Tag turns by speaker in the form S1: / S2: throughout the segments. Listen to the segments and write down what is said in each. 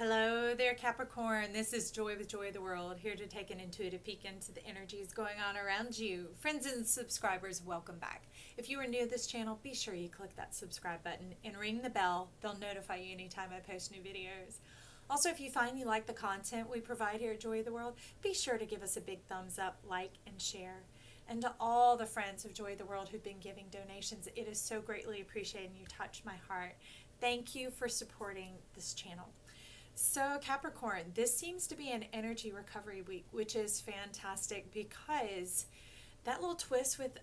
S1: Hello there, Capricorn. This is Joy with Joy of the World, here to take an intuitive peek into the energies going on around you. Friends and subscribers, welcome back. If you are new to this channel, be sure you click that subscribe button and ring the bell. They'll notify you anytime I post new videos. Also, if you find you like the content we provide here at Joy of the World, be sure to give us a big thumbs up, like, and share. And to all the friends of Joy of the World who've been giving donations, it is so greatly appreciated and you touch my heart. Thank you for supporting this channel. So Capricorn, this seems to be an energy recovery week, which is fantastic because that little twist with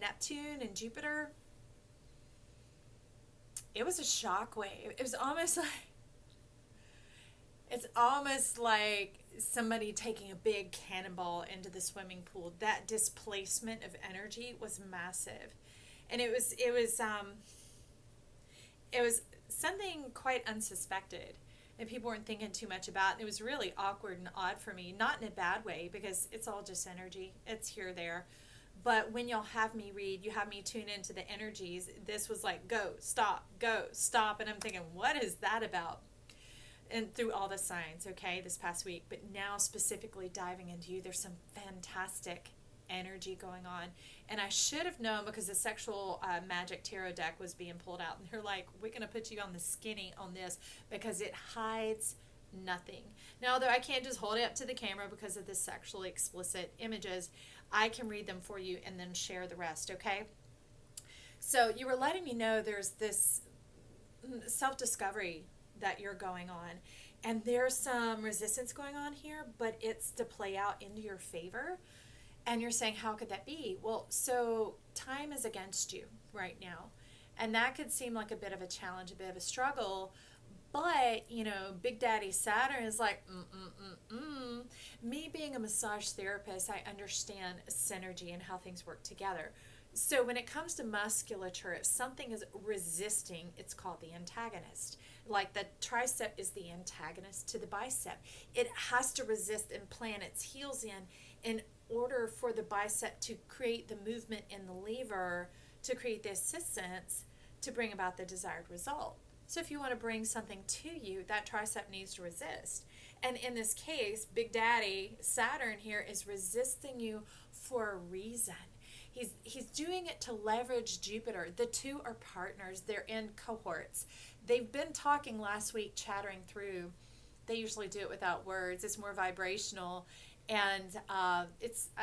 S1: Neptune and Jupiter, it was a shock wave. It was almost like somebody taking a big cannonball into the swimming pool. That displacement of energy was massive. And it was something quite unsuspected and people weren't thinking too much about. And it was really awkward and odd for me, not in a bad way because it's all just energy. It's here or there. But when y'all have me read, you have me tune into the energies. This was like, go, stop. And I'm thinking, what is that about? And through all the signs, okay, this past week. But now specifically diving into you, there's some fantastic energy going on. And I should have known because the sexual magic tarot deck was being pulled out, and they're like, we're going to put you on the skinny on this because it hides nothing. Now, although I can't just hold it up to the camera because of the sexually explicit images, I can read them for you and then share the rest, okay? So you were letting me know there's this self-discovery that you're going on, and there's some resistance going on here, but it's to play out into your favor. And you're saying, how could that be? Well, so time is against you right now. And that could seem like a bit of a challenge, a bit of a struggle. But, you know, Big Daddy Saturn is like, Me being a massage therapist, I understand synergy and how things work together. So when it comes to musculature, if something is resisting, it's called the antagonist. Like the tricep is the antagonist to the bicep. It has to resist and plant its heels in order for the bicep to create the movement in the lever to create the assistance to bring about the desired result. So if you want to bring something to you, that tricep needs to resist. And in this case, Big Daddy Saturn here is resisting you for a reason. He's doing it to leverage Jupiter. The two are partners. They're in cohorts. They've been talking last week, chattering through. They usually do it without words. It's more vibrational. And I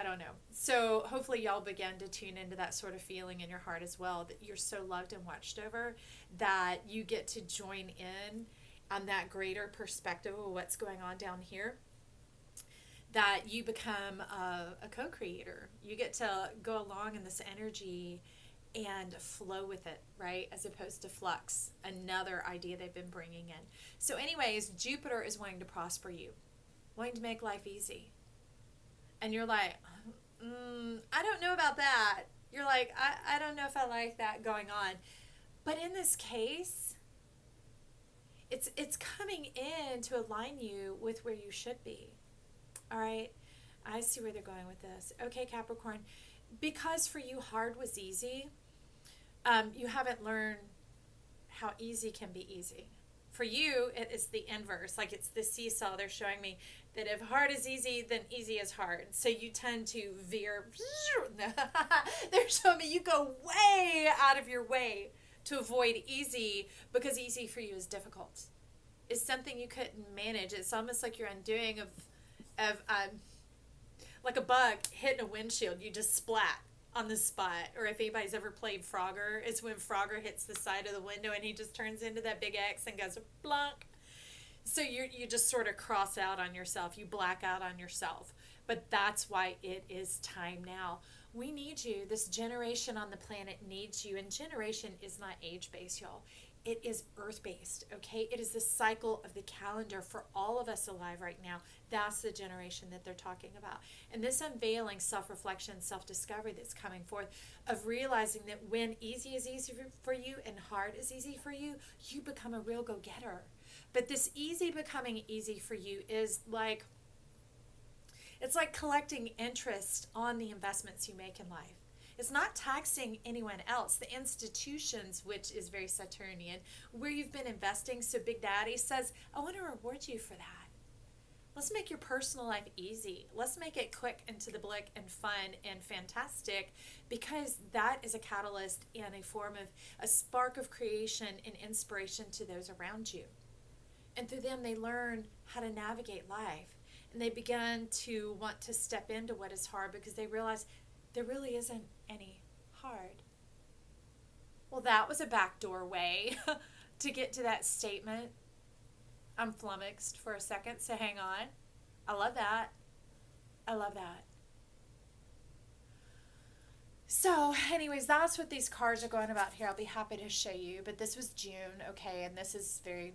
S1: don't know. So hopefully y'all begin to tune into that sort of feeling in your heart as well, that you're so loved and watched over, that you get to join in on that greater perspective of what's going on down here, that you become a co-creator. You get to go along in this energy and flow with it, right? As opposed to flux, another idea they've been bringing in. So anyways, Jupiter is wanting to prosper you, wanting to make life easy. And you're like, I don't know about that. You're like, I don't know if I like that going on. But in this case, it's coming in to align you with where you should be. All right? I see where they're going with this. Okay, Capricorn. Because for you, hard was easy, you haven't learned how easy can be easy. For you, it is the inverse. Like it's the seesaw. They're showing me that if hard is easy, then easy is hard. So you tend to veer. They're showing me you go way out of your way to avoid easy because easy for you is difficult. It's something you couldn't manage. It's almost like you're undoing of like a bug hitting a windshield. You just splat on the spot. Or if anybody's ever played Frogger, it's when Frogger hits the side of the window and he just turns into that big X and goes blunk. So you just sort of cross out on yourself. You black out on yourself. But that's why it is time now. We need you. This generation on the planet needs you. And generation is not age-based, y'all. It is earth-based, okay? It is the cycle of the calendar for all of us alive right now. That's the generation that they're talking about. And this unveiling self-reflection, self-discovery that's coming forth of realizing that when easy is easy for you and hard is easy for you, you become a real go-getter. But this easy becoming easy for you is like, it's like collecting interest on the investments you make in life. It's not taxing anyone else. The institutions, which is very Saturnian, where you've been investing. So Big Daddy says, I want to reward you for that. Let's make your personal life easy. Let's make it quick and to the blick and fun and fantastic, because that is a catalyst and a form of a spark of creation and inspiration to those around you. And through them, they learn how to navigate life. And they begin to want to step into what is hard because they realize there really isn't any hard. Well, that was a backdoor way to get to that statement. I'm flummoxed for a second, so hang on. I love that. I love that. So, anyways, that's what these cards are going about here. I'll be happy to show you. But this was June, okay, and this is very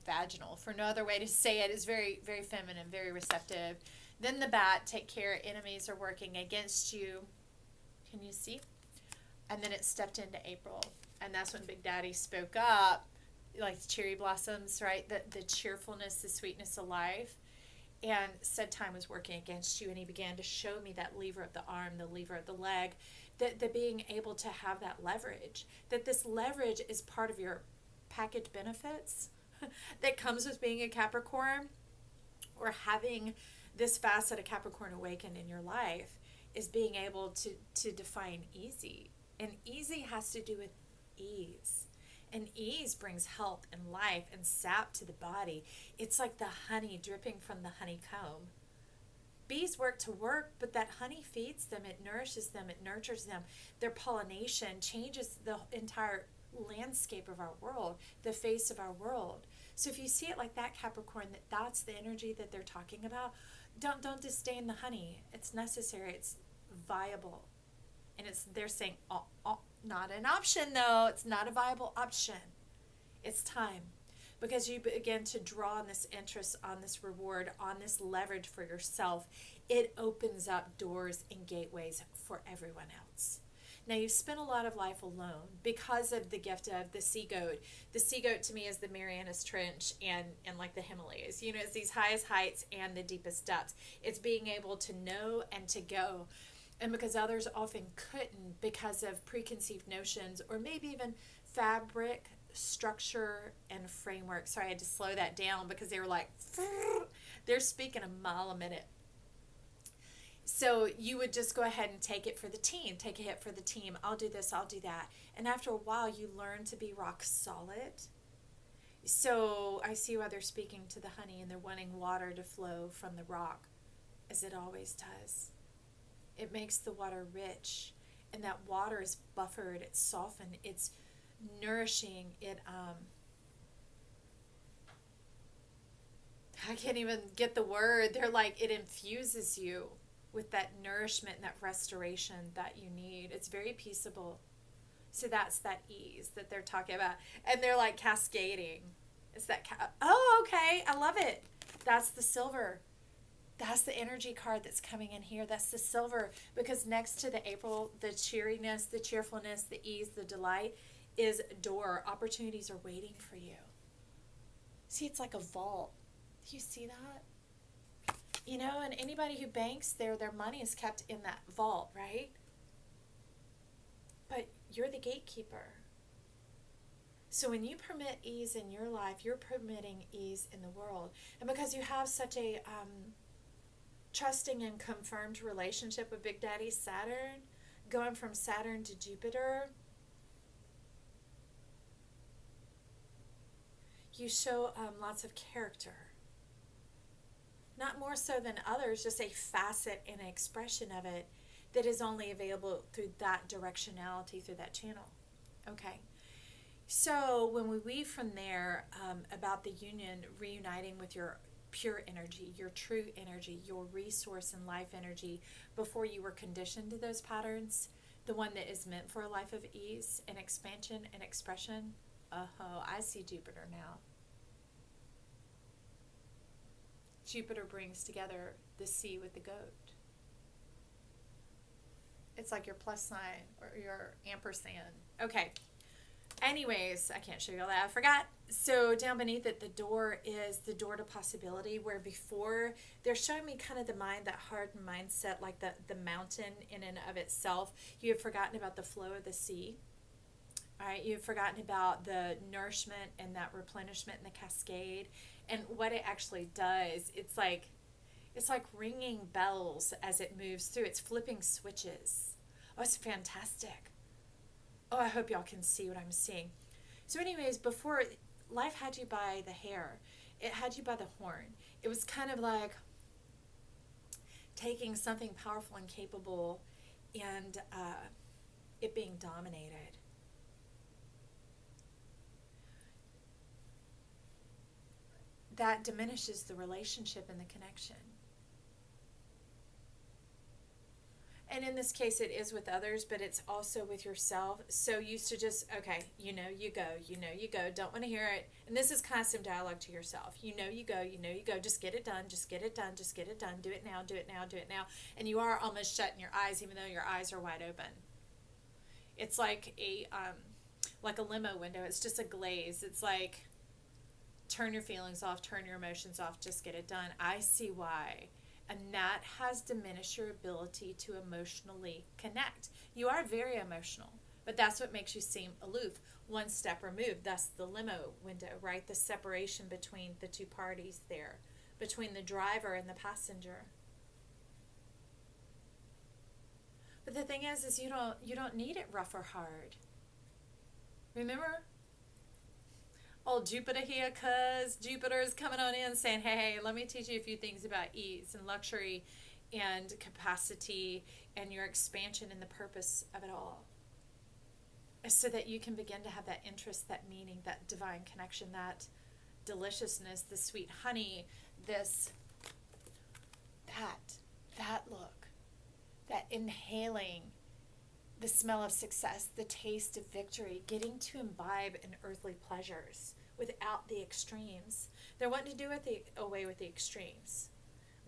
S1: vaginal. For no other way to say it, is very, very feminine, very receptive. Then the bat, take care, enemies are working against you. Can you see? And then it stepped into April. And that's when Big Daddy spoke up. Like cherry blossoms, right? The cheerfulness, the sweetness of life. And said time was working against you. And he began to show me that lever of the arm, the lever of the leg. That being able to have that leverage. That this leverage is part of your package benefits that comes with being a Capricorn, or having this facet of Capricorn awakened in your life, is being able to define easy. And easy has to do with ease. And ease brings health and life and sap to the body. It's like the honey dripping from the honeycomb. Bees work to work, but that honey feeds them, it nourishes them, it nurtures them. Their pollination changes the entire landscape of our world, the face of our world. So if you see it like that, Capricorn, that's the energy that they're talking about, don't disdain the honey. It's necessary. It's viable. And they're saying, not an option, though. It's not a viable option. It's time. Because you begin to draw on this interest, on this reward, on this leverage for yourself. It opens up doors and gateways for everyone else. Now, you've spent a lot of life alone because of the gift of the sea goat. The sea goat to me is the Marianas Trench and like the Himalayas. You know, it's these highest heights and the deepest depths. It's being able to know and to go. And because others often couldn't because of preconceived notions, or maybe even fabric, structure, and framework. Sorry, I had to slow that down because they were like, they're speaking a mile a minute. So you would just go ahead and take it for the team, take a hit for the team. I'll do this, I'll do that. And after a while, you learn to be rock solid. So I see why they're speaking to the honey and they're wanting water to flow from the rock, as it always does. It makes the water rich, and that water is buffered, it's softened, it's nourishing. I can't even get the word. They're like, it infuses you with that nourishment and that restoration that you need. It's very peaceable. So that's that ease that they're talking about. And they're like cascading. It's that, oh, okay, I love it. That's the silver. That's the energy card that's coming in here. That's the silver. Because next to the April, the cheeriness, the cheerfulness, the ease, the delight is door. Opportunities are waiting for you. See, it's like a vault. Do you see that? You know, and anybody who banks, their money is kept in that vault, right? But you're the gatekeeper. So when you permit ease in your life, you're permitting ease in the world. And because you have such a trusting and confirmed relationship with Big Daddy Saturn, going from Saturn to Jupiter, you show lots of character. Not more so than others, just a facet and an expression of it that is only available through that directionality, through that channel. Okay. So when we weave from there about the union, reuniting with your pure energy, your true energy, your resource and life energy, before you were conditioned to those patterns, the one that is meant for a life of ease and expansion and expression, I see Jupiter now. Jupiter brings together the sea with the goat. It's like your plus sign or your ampersand. Okay. Anyways, I can't show you all that. I forgot. So down beneath it, the door is the door to possibility, where before they're showing me kind of the mind, that hardened mindset, like the mountain in and of itself. You have forgotten about the flow of the sea. All right, you've forgotten about the nourishment and that replenishment and the cascade, and what it actually does. It's like ringing bells as it moves through. It's flipping switches. Oh, it's fantastic. Oh, I hope y'all can see what I'm seeing. So anyways, before, life had you by the hair. It had you by the horn. It was kind of like taking something powerful and capable and it being dominated. That diminishes the relationship and the connection. And in this case, it is with others, but it's also with yourself. So used to just, okay, you know, you go, don't want to hear it. And this is constant dialogue to yourself. You know, you go, just get it done, just get it done, just get it done, do it now, do it now, do it now. And you are almost shutting your eyes, even though your eyes are wide open. It's like a limo window. It's just a glaze. It's like, turn your feelings off, turn your emotions off, just get it done. I see why. And that has diminished your ability to emotionally connect. You are very emotional, but that's what makes you seem aloof, one step removed. That's the limo window, right? The separation between the two parties there, between the driver and the passenger. But the thing is you don't need it rough or hard. Remember? Old Jupiter here, cuz Jupiter is coming on in saying, hey, let me teach you a few things about ease and luxury and capacity and your expansion and the purpose of it all, so that you can begin to have that interest, that meaning, that divine connection, that deliciousness, the sweet honey, that look, that inhaling the smell of success, the taste of victory, getting to imbibe in earthly pleasures without the extremes. They're wanting to do away with the extremes,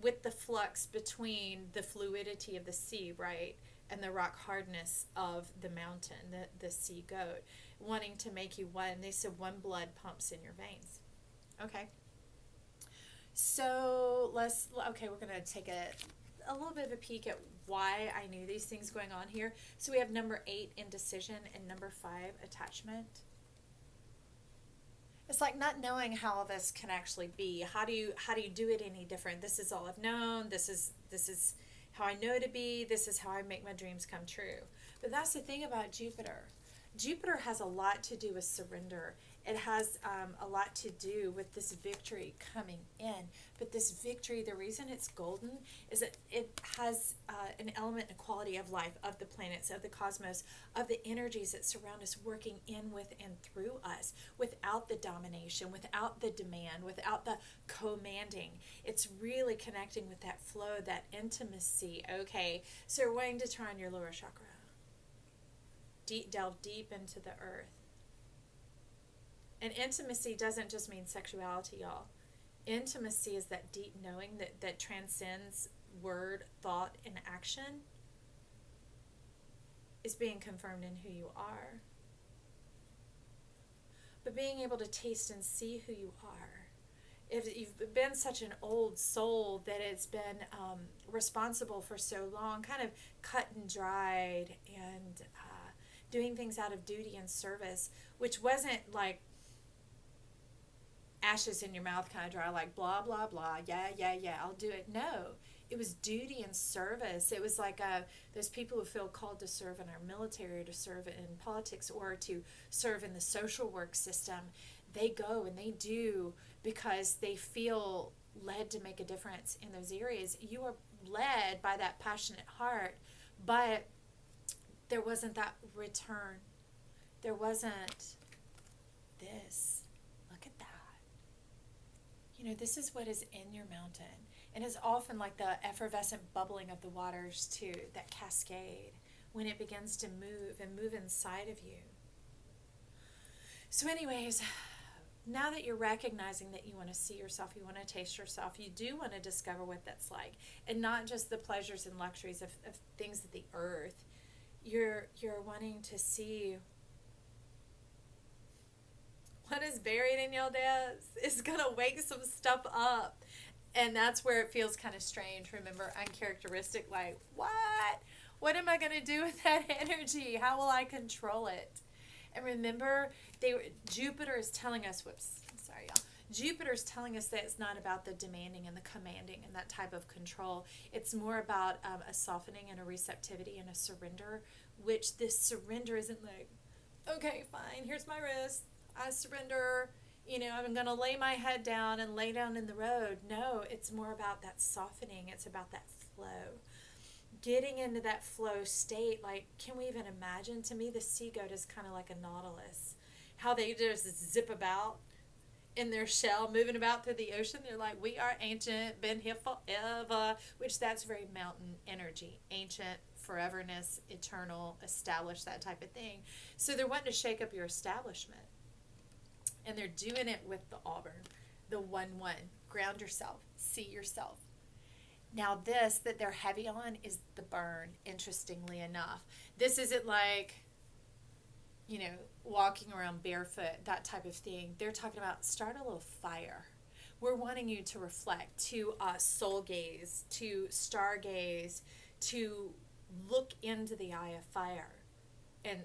S1: with the flux between the fluidity of the sea, right, and the rock hardness of the mountain, the sea goat, wanting to make you one. They said one blood pumps in your veins. Okay. So we're going to take a little bit of a peek at why I knew these things going on here. So we have number 8, indecision, and number 5, attachment. It's like not knowing how all this can actually be. How do you do it any different? This is all I've known. This is how I know to be. This is how I make my dreams come true. But that's the thing about Jupiter. Jupiter has a lot to do with surrender. It has a lot to do with this victory coming in. But this victory, the reason it's golden is that it has an element and quality of life, of the planets, of the cosmos, of the energies that surround us, working in, with, and through us, without the domination, without the demand, without the commanding. It's really connecting with that flow, that intimacy. Okay, so you're wanting to turn on your lower chakra. Delve deep into the earth. And intimacy doesn't just mean sexuality, y'all. Intimacy is that deep knowing that transcends word, thought, and action, is being confirmed in who you are. But being able to taste and see who you are. If you've been such an old soul that it's been responsible for so long, kind of cut and dried and doing things out of duty and service, which wasn't like ashes in your mouth kind of dry, like blah, blah, blah, yeah, I'll do it. No, it was duty and service. It was like those people who feel called to serve in our military, or to serve in politics, or to serve in the social work system. They go and they do because they feel led to make a difference in those areas. You are led by that passionate heart, but there wasn't that return. There wasn't this. Look at that. You know, this is what is in your mountain. And it's often like the effervescent bubbling of the waters too, that cascade, when it begins to move and move inside of you. So anyways, now that you're recognizing that you want to see yourself, you want to taste yourself, you do want to discover what that's like. And not just the pleasures and luxuries of things of the earth. You're wanting to see what is buried in your depths is going to wake some stuff up. And that's where it feels kind of strange. Remember, uncharacteristic, like, what? What am I going to do with that energy? How will I control it? And remember, Jupiter is telling us, whoops, I'm sorry, y'all. Jupiter is telling us that it's not about the demanding and the commanding and that type of control. It's more about a softening and a receptivity and a surrender, which this surrender isn't like, okay, fine, here's my wrist, I surrender, I'm going to lay my head down and lay down in the road. No, it's more about that softening. It's about that flow. Getting into that flow state, like, can we even imagine? To me, the sea goat is kind of like a nautilus. How they just zip about in their shell, moving about through the ocean. They're like, we are ancient, been here forever, which that's very mountain energy. Ancient, foreverness, eternal, established, that type of thing. So they're wanting to shake up your establishment. And they're doing it with the Auburn, the 1-1. Ground yourself. See yourself. Now this that they're heavy on is the burn, interestingly enough. This isn't like, walking around barefoot, that type of thing. They're talking about start a little fire. We're wanting you to reflect, to soul gaze, to stargaze, to look into the eye of fire. And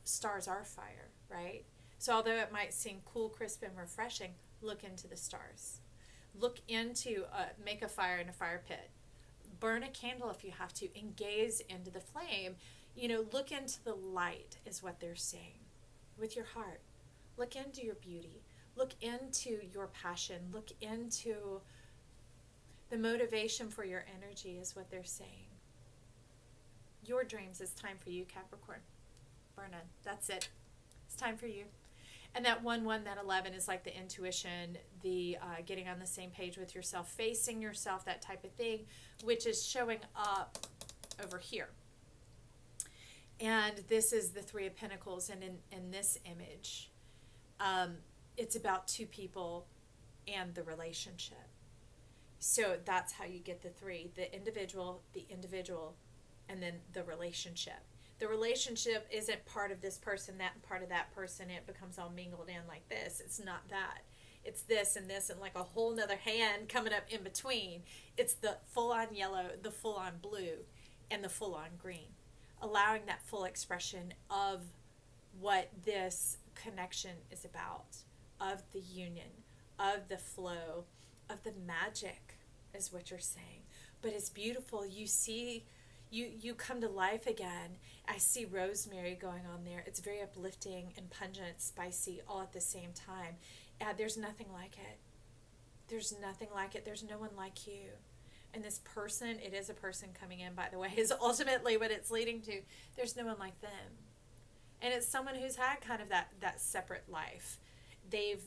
S1: stars are fire, right? So although it might seem cool, crisp, and refreshing, look into the stars. Look into, make a fire in a fire pit. Burn a candle if you have to, and gaze into the flame. Look into the light is what they're saying. With your heart. Look into your beauty. Look into your passion. Look into the motivation for your energy is what they're saying. Your dreams, it's time for you, Capricorn. Burn in. That's it. It's time for you. And that 1-1, that 11 is like the intuition, the getting on the same page with yourself, facing yourself, that type of thing, which is showing up over here. And this is the 3 of Pentacles. And in this image, it's about 2 people and the relationship. So that's how you get the 3, the individual, and then the relationship. The relationship isn't part of this person, that and part of that person. It becomes all mingled in like this. It's not that. It's this and like a whole nother hand coming up in between. It's the full-on yellow, the full-on blue, and the full-on green. Allowing that full expression of what this connection is about, of the union, of the flow, of the magic is what you're saying. But it's beautiful. You see... You come to life again. I see rosemary going on there. It's very uplifting and pungent, spicy, all at the same time. There's nothing like it. There's nothing like it. There's no one like you. And this person, it is a person coming in, by the way, is ultimately what it's leading to. There's no one like them. And it's someone who's had kind of that separate life. They've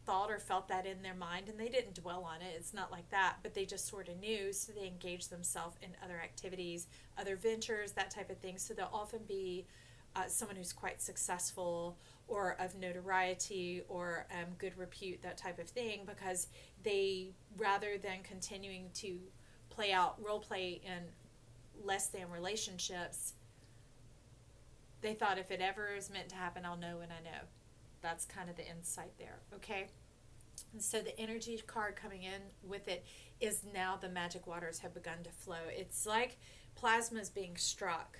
S1: thought or felt that in their mind, and they didn't dwell on it. It's not like that, but they just sort of knew, so they engaged themselves in other activities, other ventures, that type of thing. So they'll often be someone who's quite successful or of notoriety or good repute, that type of thing, because they, rather than continuing to role play in less than relationships, they thought if it ever is meant to happen, I'll know when I know. That's kind of the insight there, okay? And so the energy card coming in with it is now the magic waters have begun to flow. It's like plasma is being struck,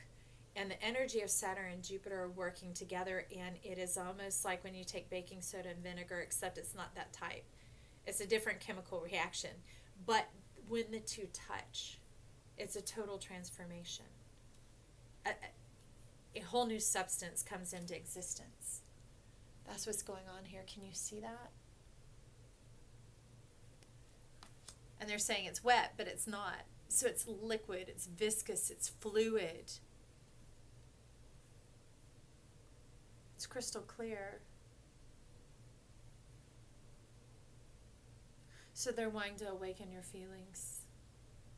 S1: and the energy of Saturn and Jupiter are working together, and it is almost like when you take baking soda and vinegar, except it's not that type. It's a different chemical reaction. But when the two touch, it's a total transformation. A whole new substance comes into existence. That's what's going on here. Can you see that? And they're saying it's wet, but it's not. So it's liquid, it's viscous, it's fluid. It's crystal clear. So they're wanting to awaken your feelings.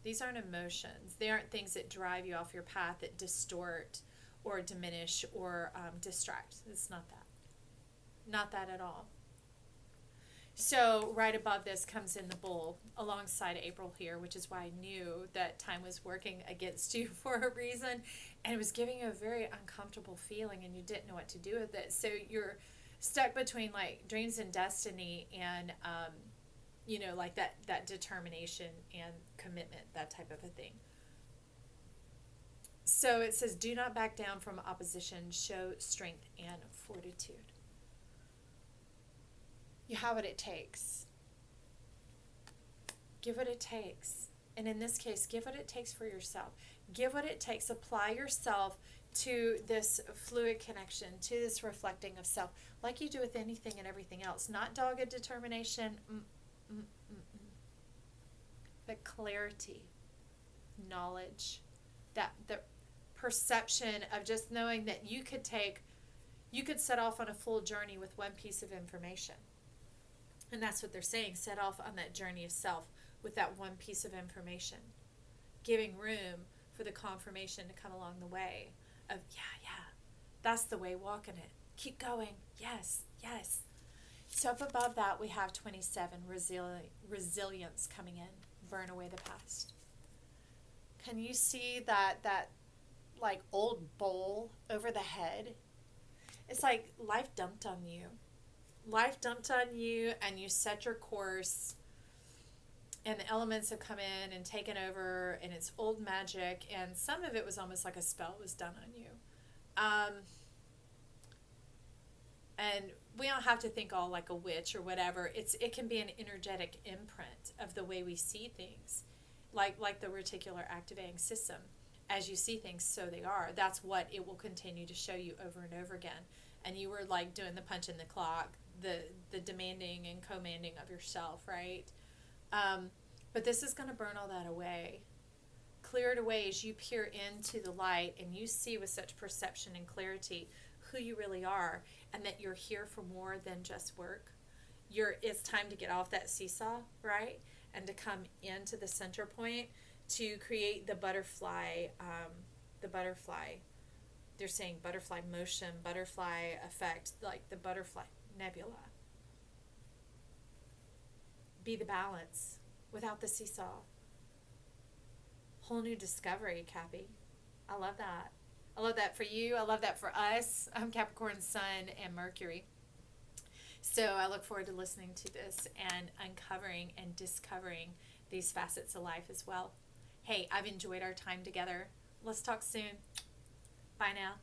S1: These aren't emotions. They aren't things that drive you off your path, that distort or diminish or distract. It's not that. Not that at all. So right above this comes in the bull alongside April here, which is why I knew that time was working against you for a reason, and it was giving you a very uncomfortable feeling and you didn't know what to do with it. So stuck between like dreams and destiny and you know, like that determination and commitment, that type of a thing. So it says, do not back down from opposition, show strength and fortitude. You have what it takes. Give what it takes. And in this case, give what it takes for yourself. Give what it takes. Apply yourself to this fluid connection, to this reflecting of self, like you do with anything and everything else. Not dogged determination, but clarity, knowledge, that the perception of just knowing that you could set off on a full journey with one piece of information. And that's what they're saying, set off on that journey of self with that one piece of information, giving room for the confirmation to come along the way of, yeah, that's the way, walk in it. Keep going. Yes. So up above that, we have 27, resilience coming in, burn away the past. Can you see that like old bowl over the head? It's like life dumped on you. Life dumped on you and you set your course and the elements have come in and taken over and it's old magic and some of it was almost like a spell was done on you. And we don't have to think all like a witch or whatever. It can be an energetic imprint of the way we see things, like the reticular activating system. As you see things, so they are. That's what it will continue to show you over and over again. And you were like doing the punch in the clock, the demanding and commanding of yourself, right? But this is going to burn all that away. Clear it away as you peer into the light and you see with such perception and clarity who you really are and that you're here for more than just work. It's time to get off that seesaw, right? And to come into the center point to create the butterfly, they're saying butterfly motion, butterfly effect, like the butterfly nebula. Be the balance without the seesaw. Whole new discovery, Cappy. I love that. I love that for you. I love that for us. I'm Capricorn Sun and Mercury. So I look forward to listening to this and uncovering and discovering these facets of life as well. Hey, I've enjoyed our time together. Let's talk soon. Bye now.